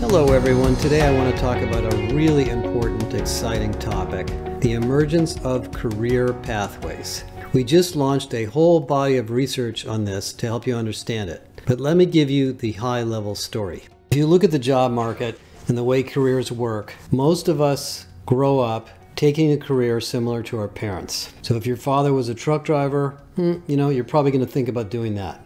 Hello everyone, today I want to talk about a really important, exciting topic, the emergence of career pathways. We just launched a whole body of research on this to help you understand it, but let me give you the high-level story. If you look at the job market and the way careers work, most of us grow up taking a career similar to our parents. So if your father was a truck driver, you're probably going to think about doing that.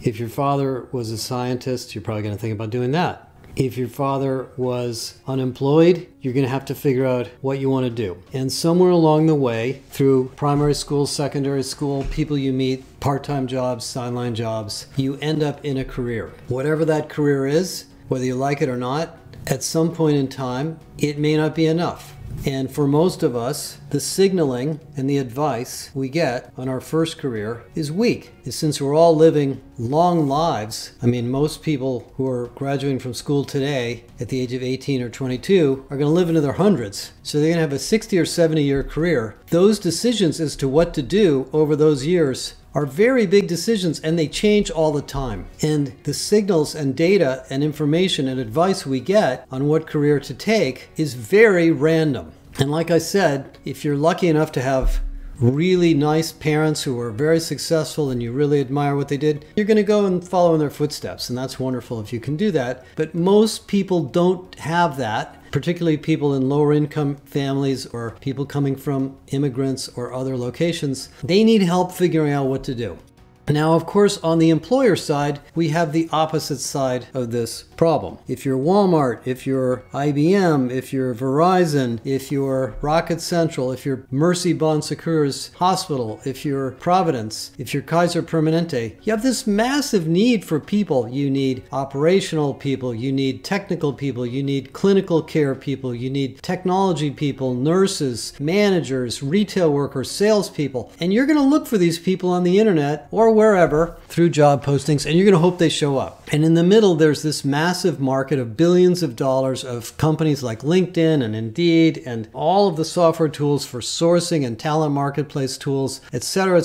If your father was a scientist, you're probably going to think about doing that. If your father was unemployed, you're going to have to figure out what you want to do. And somewhere along the way, through primary school, secondary school, people you meet, part-time jobs, sideline jobs, you end up in a career. Whatever that career is, whether you like it or not, at some point in time, it may not be enough. And for most of us, the signaling and the advice we get on our first career is weak. Since we're all living long lives, most people who are graduating from school today at the age of 18 or 22 are going to live into their hundreds. So they're going to have a 60 or 70 year career. Those decisions as to what to do over those years are very big decisions, and they change all the time. And the signals and data and information and advice we get on what career to take is very random. And like I said, if you're lucky enough to have really nice parents who are very successful and you really admire what they did, you're going to go and follow in their footsteps, and that's wonderful if you can do that. But most people don't have that, particularly people in lower income families or people coming from immigrants or other locations. They need help figuring out what to do. Now, of course, on the employer side, we have the opposite side of this problem. If you're Walmart, if you're IBM, if you're Verizon, if you're Rocket Central, if you're Mercy BonSecours Hospital, if you're Providence, if you're Kaiser Permanente, you have this massive need for people. You need operational people, you need technical people, you need clinical care people, you need technology people, nurses, managers, retail workers, salespeople. And you're going to look for these people on the internet or wherever through job postings, and you're going to hope they show up. And in the middle, there's this massive market of billions of dollars of companies like LinkedIn and Indeed and all of the software tools for sourcing and talent marketplace tools, etc.,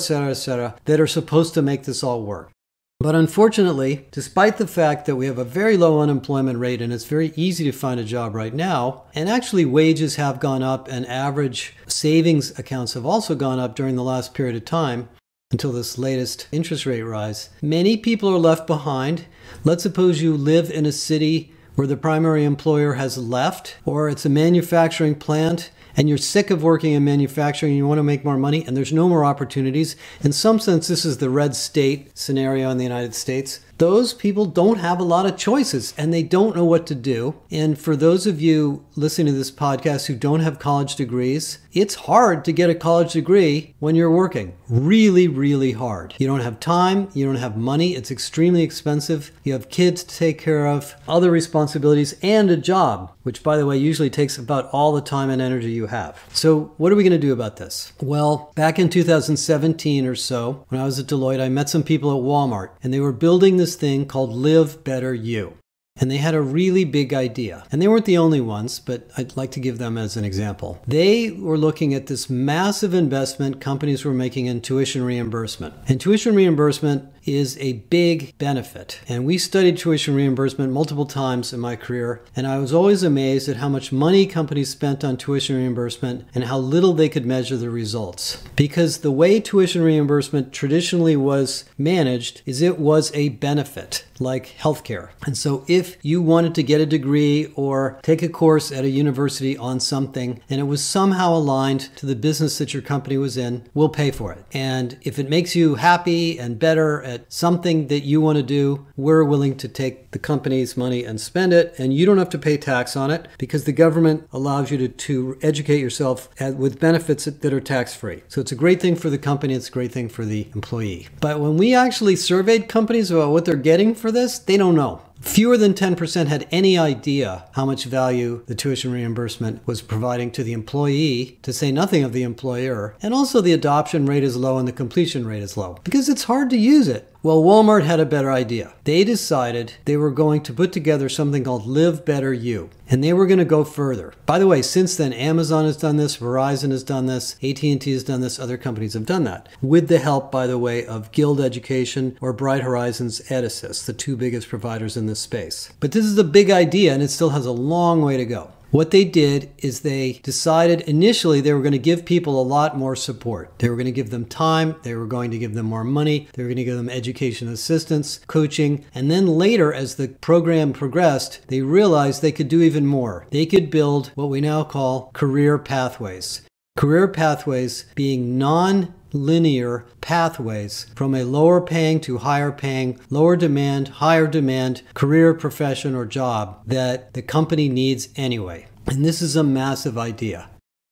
that are supposed to make this all work. But unfortunately, despite the fact that we have a very low unemployment rate and it's very easy to find a job right now, and actually wages have gone up and average savings accounts have also gone up during the last period of time, until this latest interest rate rise, many people are left behind. Let's suppose you live in a city where the primary employer has left, or it's a manufacturing plant and you're sick of working in manufacturing and you want to make more money and there's no more opportunities. In some sense, this is the red state scenario in the United States. Those people don't have a lot of choices and they don't know what to do. And for those of you listening to this podcast who don't have college degrees, it's hard to get a college degree when you're working. Really, really hard. You don't have time, you don't have money, it's extremely expensive. You have kids to take care of, other responsibilities, and a job, which by the way usually takes about all the time and energy you have. So what are we going to do about this? Well, back in 2017 or so, when I was at Deloitte, I met some people at Walmart and they were building this thing called Live Better You. And they had a really big idea. And they weren't the only ones, but I'd like to give them as an example. They were looking at this massive investment companies were making in tuition reimbursement. And tuition reimbursement is a big benefit. And we studied tuition reimbursement multiple times in my career, and I was always amazed at how much money companies spent on tuition reimbursement and how little they could measure the results. Because the way tuition reimbursement traditionally was managed is it was a benefit, like healthcare. And so if you wanted to get a degree or take a course at a university on something and it was somehow aligned to the business that your company was in, we'll pay for it. And if it makes you happy and better at something that you want to do, we're willing to take the company's money and spend it, and you don't have to pay tax on it because the government allows you to educate yourself with benefits that are tax-free. So it's a great thing for the company, it's a great thing for the employee. But when we actually surveyed companies about what they're getting for this, they don't know. Fewer than 10% had any idea how much value the tuition reimbursement was providing to the employee, to say nothing of the employer. And also the adoption rate is low and the completion rate is low because it's hard to use it. Well, Walmart had a better idea. They decided they were going to put together something called Live Better You, and they were going to go further. By the way, since then, Amazon has done this, Verizon has done this, AT&T has done this, other companies have done that, with the help, by the way, of Guild Education or BrightHorizons EdAssist, the two biggest providers in this space. But this is a big idea, and it still has a long way to go. What they did is they decided initially they were going to give people a lot more support. They were going to give them time, they were going to give them more money, they were going to give them education assistance, coaching, and then later as the program progressed, they realized they could do even more. They could build what we now call career pathways. Career pathways being non-linear pathways from a lower paying to higher paying, lower demand, higher demand career, profession, or job that the company needs anyway. And this is a massive idea.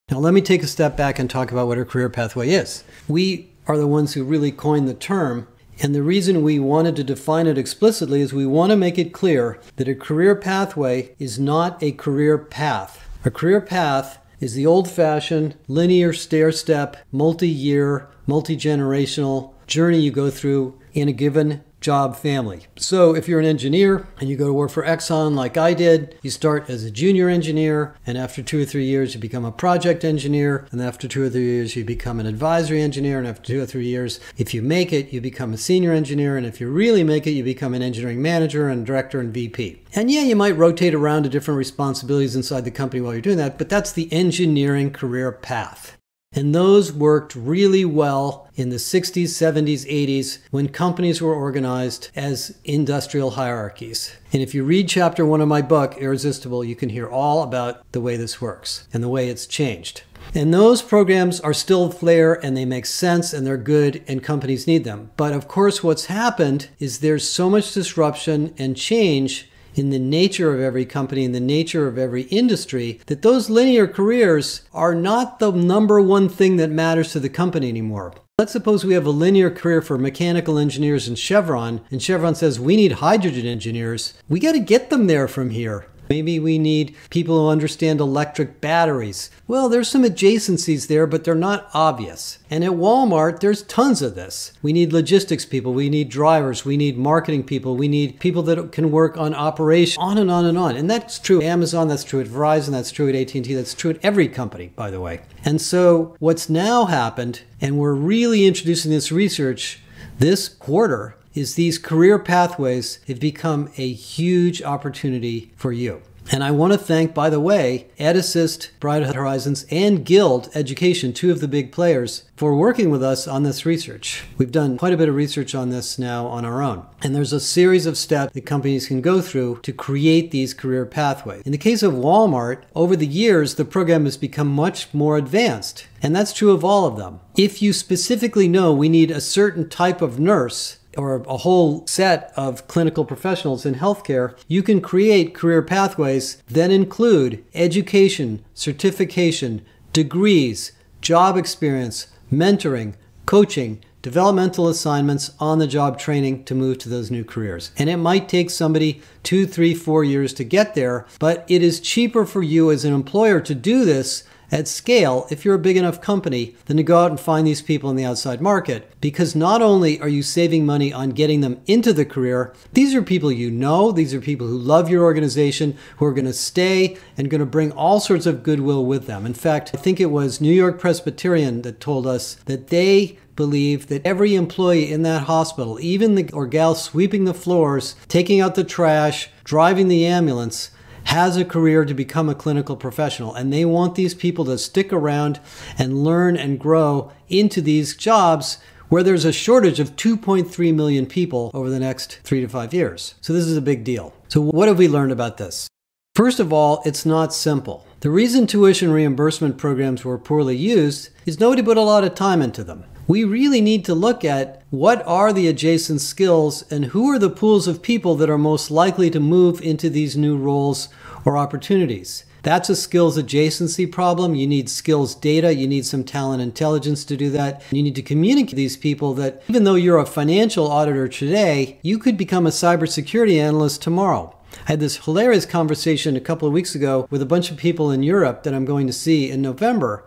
Now let me take a step back and talk about what a career pathway is. We are the ones who really coined the term, and the reason we wanted to define it explicitly is we want to make it clear that a career pathway is not a career path. A career path is the old-fashioned linear stair-step, multi-year, multi-generational journey you go through in a given job family. So if you're an engineer and you go to work for Exxon like I did, you start as a junior engineer, and after 2 or 3 years you become a project engineer, and after 2 or 3 years you become an advisory engineer, and after 2 or 3 years, if you make it, you become a senior engineer, and if you really make it, you become an engineering manager and director and VP. And yeah, you might rotate around to different responsibilities inside the company while you're doing that, but that's the engineering career path. And those worked really well in the 60s, 70s, 80s when companies were organized as industrial hierarchies. And if you read chapter 1 of my book, Irresistible, you can hear all about the way this works and the way it's changed. And those programs are still there and they make sense and they're good and companies need them. But of course, what's happened is there's so much disruption and change in the nature of every company, in the nature of every industry, that those linear careers are not the number one thing that matters to the company anymore. Let's suppose we have a linear career for mechanical engineers in Chevron, and Chevron says we need hydrogen engineers. We got to get them there from here. Maybe we need people who understand electric batteries. Well, there's some adjacencies there, but they're not obvious. And at Walmart, there's tons of this. We need logistics people, we need drivers, we need marketing people, we need people that can work on operations, on and on and on. And that's true at Amazon, that's true at Verizon, that's true at AT&T, that's true at every company, by the way. And so what's now happened, and we're really introducing this research this quarter, is these career pathways have become a huge opportunity for you. And I want to thank, by the way, EdAssist, BrightHorizons, and Guild Education, two of the big players, for working with us on this research. We've done quite a bit of research on this now on our own. And there's a series of steps that companies can go through to create these career pathways. In the case of Walmart, over the years, the program has become much more advanced. And that's true of all of them. If you specifically know we need a certain type of nurse, or a whole set of clinical professionals in healthcare, you can create career pathways that include education, certification, degrees, job experience, mentoring, coaching, developmental assignments, on-the-job training to move to those new careers. And it might take somebody 2, 3, 4 years to get there, but it is cheaper for you as an employer to do this at scale, if you're a big enough company, than to go out and find these people in the outside market. Because not only are you saving money on getting them into the career, these are people you know, these are people who love your organization, who are going to stay and going to bring all sorts of goodwill with them. In fact, I think it was New York Presbyterian that told us that they believe that every employee in that hospital, even the or gal sweeping the floors, taking out the trash, driving the ambulance, has a career to become a clinical professional. And they want these people to stick around and learn and grow into these jobs where there's a shortage of 2.3 million people over the next 3 to 5 years. So this is a big deal. So what have we learned about this? First of all, it's not simple. The reason tuition reimbursement programs were poorly used is nobody put a lot of time into them. We really need to look at what are the adjacent skills and who are the pools of people that are most likely to move into these new roles or opportunities. That's a skills adjacency problem. You need skills data. You need some talent intelligence to do that. You need to communicate to these people that even though you're a financial auditor today, you could become a cybersecurity analyst tomorrow. I had this hilarious conversation a couple of weeks ago with a bunch of people in Europe that I'm going to see in November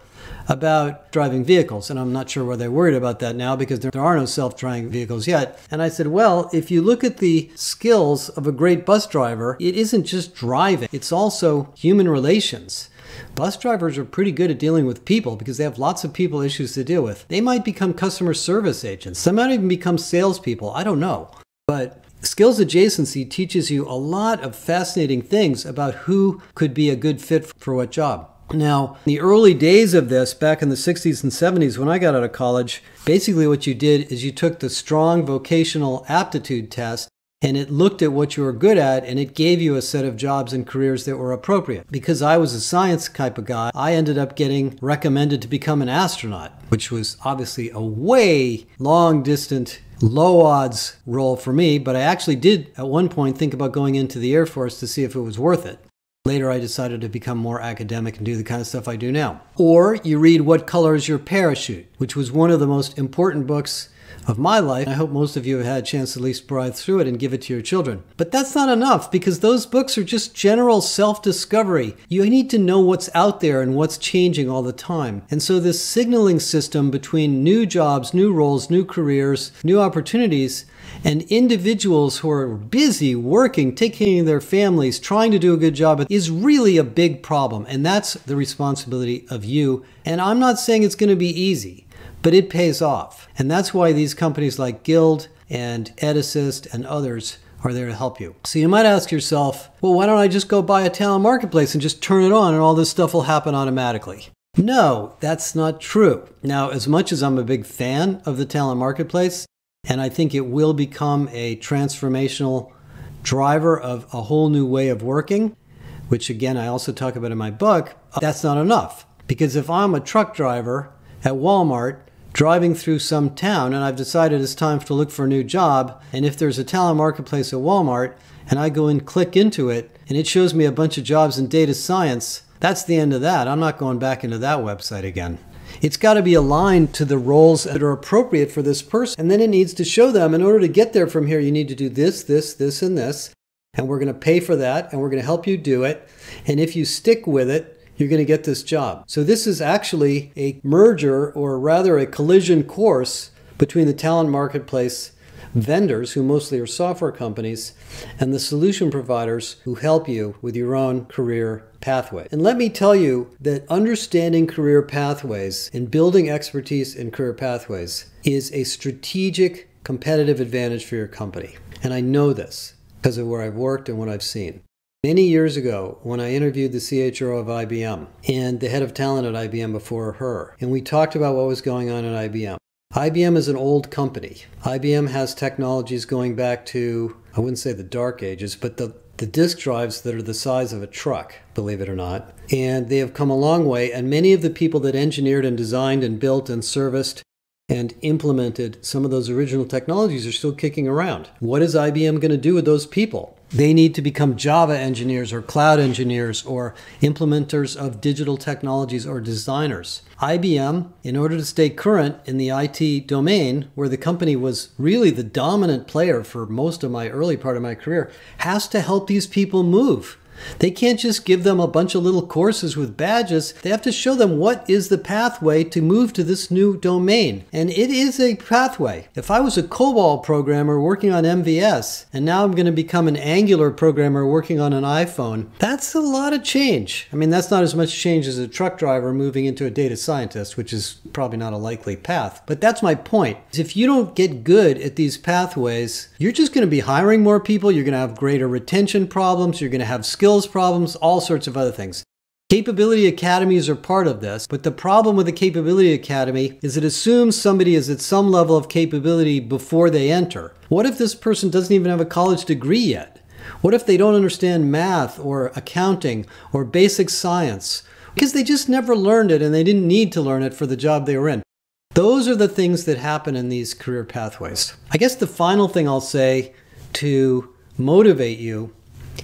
about driving vehicles. And I'm not sure whether they're worried about that now because there are no self-driving vehicles yet. And I said, well, if you look at the skills of a great bus driver, it isn't just driving, it's also human relations. Bus drivers are pretty good at dealing with people because they have lots of people issues to deal with. They might become customer service agents. They might even become salespeople. I don't know. But skills adjacency teaches you a lot of fascinating things about who could be a good fit for what job. Now, in the early days of this, back in the 60s and 70s when I got out of college, basically what you did is you took the strong vocational aptitude test and it looked at what you were good at and it gave you a set of jobs and careers that were appropriate. Because I was a science type of guy, I ended up getting recommended to become an astronaut, which was obviously a way long distant, low odds role for me, but I actually did at one point think about going into the Air Force to see if it was worth it. Later, I decided to become more academic and do the kind of stuff I do now. Or you read What Color is Your Parachute, which was one of the most important books of my life. I hope most of you have had a chance to at least browse through it and give it to your children. But that's not enough because those books are just general self-discovery. You need to know what's out there and what's changing all the time. And so this signaling system between new jobs, new roles, new careers, new opportunities, and individuals who are busy working, taking care of their families, trying to do a good job is really a big problem. And that's the responsibility of you. And I'm not saying it's going to be easy, but it pays off. And that's why these companies like Guild and EdAssist and others are there to help you. So you might ask yourself, well, why don't I just go buy a talent marketplace and just turn it on and all this stuff will happen automatically? No, that's not true. Now, as much as I'm a big fan of the talent marketplace, and I think it will become a transformational driver of a whole new way of working, which again, I also talk about in my book, that's not enough. Because if I'm a truck driver at Walmart driving through some town and I've decided it's time to look for a new job, and if there's a talent marketplace at Walmart and I go and click into it and it shows me a bunch of jobs in data science, that's the end of that. I'm not going back into that website again. It's got to be aligned to the roles that are appropriate for this person. And then it needs to show them, in order to get there from here, you need to do this, this, this, and this. And we're going to pay for that, and we're going to help you do it. And if you stick with it, you're going to get this job. So this is actually a merger, or rather a collision course, between the talent marketplace vendors, who mostly are software companies, and the solution providers who help you with your own career pathway. And let me tell you that understanding career pathways and building expertise in career pathways is a strategic competitive advantage for your company. And I know this because of where I've worked and what I've seen. Many years ago, when I interviewed the CHRO of IBM and the head of talent at IBM before her, and we talked about what was going on at IBM. IBM is an old company. IBM has technologies going back to, I wouldn't say the dark ages, but the disk drives that are the size of a truck, believe it or not. And they have come a long way, and many of the people that engineered and designed and built and serviced and implemented some of those original technologies are still kicking around. What is IBM going to do with those people? They need to become Java engineers or cloud engineers or implementers of digital technologies or designers. IBM, in order to stay current in the IT domain, where the company was really the dominant player for most of my early part of my career, has to help these people move. They can't just give them a bunch of little courses with badges. They have to show them what is the pathway to move to this new domain. And it is a pathway. If I was a COBOL programmer working on MVS, and now I'm going to become an Angular programmer working on an iPhone, that's a lot of change. I mean, that's not as much change as a truck driver moving into a data scientist, which is probably not a likely path. But that's my point. If you don't get good at these pathways, you're just going to be hiring more people. You're going to have greater retention problems. You're going to have skills problems, all sorts of other things. Capability academies are part of this, but the problem with the capability academy is it assumes somebody is at some level of capability before they enter. What if this person doesn't even have a college degree yet? What if they don't understand math or accounting or basic science? Because they just never learned it and they didn't need to learn it for the job they were in. Those are the things that happen in these career pathways. I guess the final thing I'll say to motivate you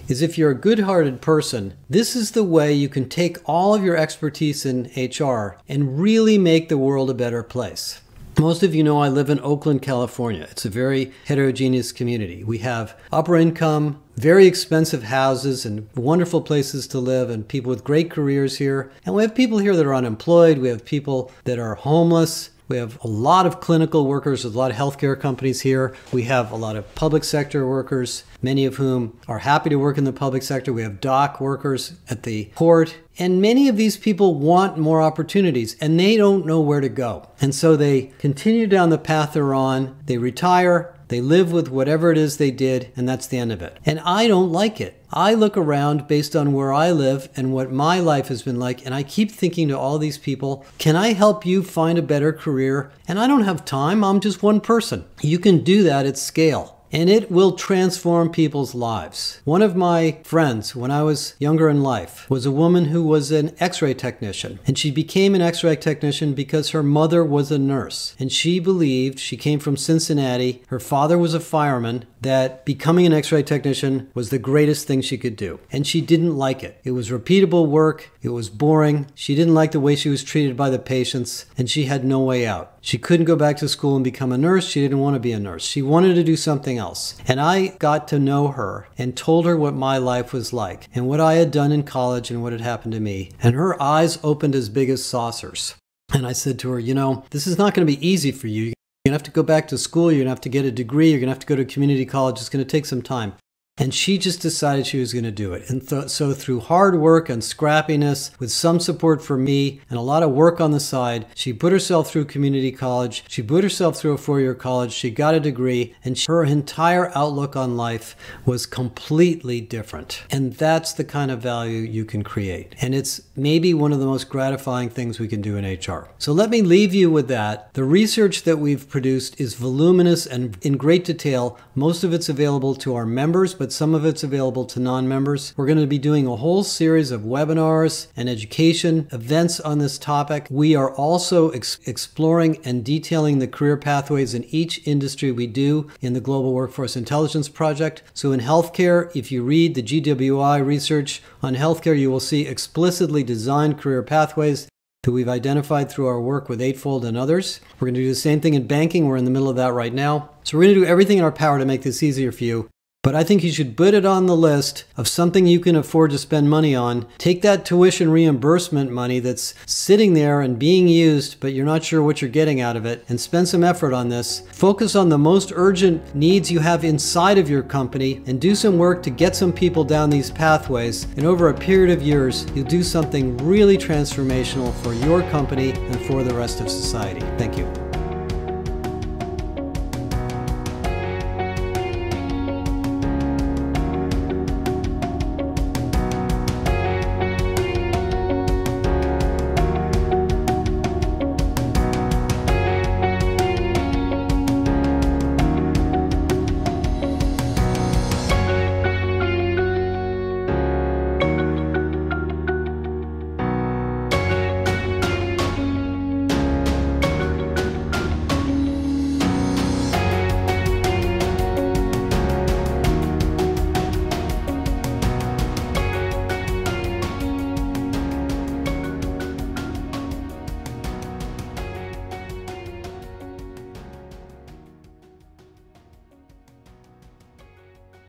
is if you're a good-hearted person, this is the way you can take all of your expertise in HR and really make the world a better place. Most of you know I live in Oakland, California. It's a very heterogeneous community. We have upper income, very expensive houses and wonderful places to live and people with great careers here. And we have people here that are unemployed. We have people that are homeless. We have a lot of clinical workers, a lot of healthcare companies here. We have a lot of public sector workers, many of whom are happy to work in the public sector. We have dock workers at the port. And many of these people want more opportunities and they don't know where to go. And so they continue down the path they're on. They retire. They live with whatever it is they did, and that's the end of it. And I don't like it. I look around based on where I live and what my life has been like, and I keep thinking to all these people, can I help you find a better career? And I don't have time. I'm just one person. You can do that at scale. And it will transform people's lives. One of my friends, when I was younger in life, was a woman who was an X-ray technician. And she became an X-ray technician because her mother was a nurse. And she believed, she came from Cincinnati, her father was a fireman, that becoming an X-ray technician was the greatest thing she could do. And she didn't like it. It was repeatable work. It was boring. She didn't like the way she was treated by the patients. And she had no way out. She couldn't go back to school and become a nurse. She didn't want to be a nurse. She wanted to do something else. And I got to know her and told her what my life was like and what I had done in college and what had happened to me. And her eyes opened as big as saucers. And I said to her, you know, this is not going to be easy for you. You're going to have to go back to school. You're going to have to get a degree. You're going to have to go to community college. It's going to take some time. And she just decided she was going to do it. And so through hard work and scrappiness, with some support from me and a lot of work on the side, she put herself through community college. She put herself through a 4-year college. She got a degree. And her entire outlook on life was completely different. And that's the kind of value you can create. And it's maybe one of the most gratifying things we can do in HR. So let me leave you with that. The research that we've produced is voluminous and in great detail. Most of it's available to our members, but some of it's available to non-members. We're going to be doing a whole series of webinars and education events on this topic. We are also exploring and detailing the career pathways in each industry we do in the Global Workforce Intelligence Project. So in healthcare, if you read the GWI research on healthcare, you will see explicitly designed career pathways that we've identified through our work with Eightfold and others. We're going to do the same thing in banking. We're in the middle of that right now. So we're going to do everything in our power to make this easier for you. But I think you should put it on the list of something you can afford to spend money on. Take that tuition reimbursement money that's sitting there and being used, but you're not sure what you're getting out of it, and spend some effort on this. Focus on the most urgent needs you have inside of your company and do some work to get some people down these pathways. And over a period of years, you'll do something really transformational for your company and for the rest of society. Thank you.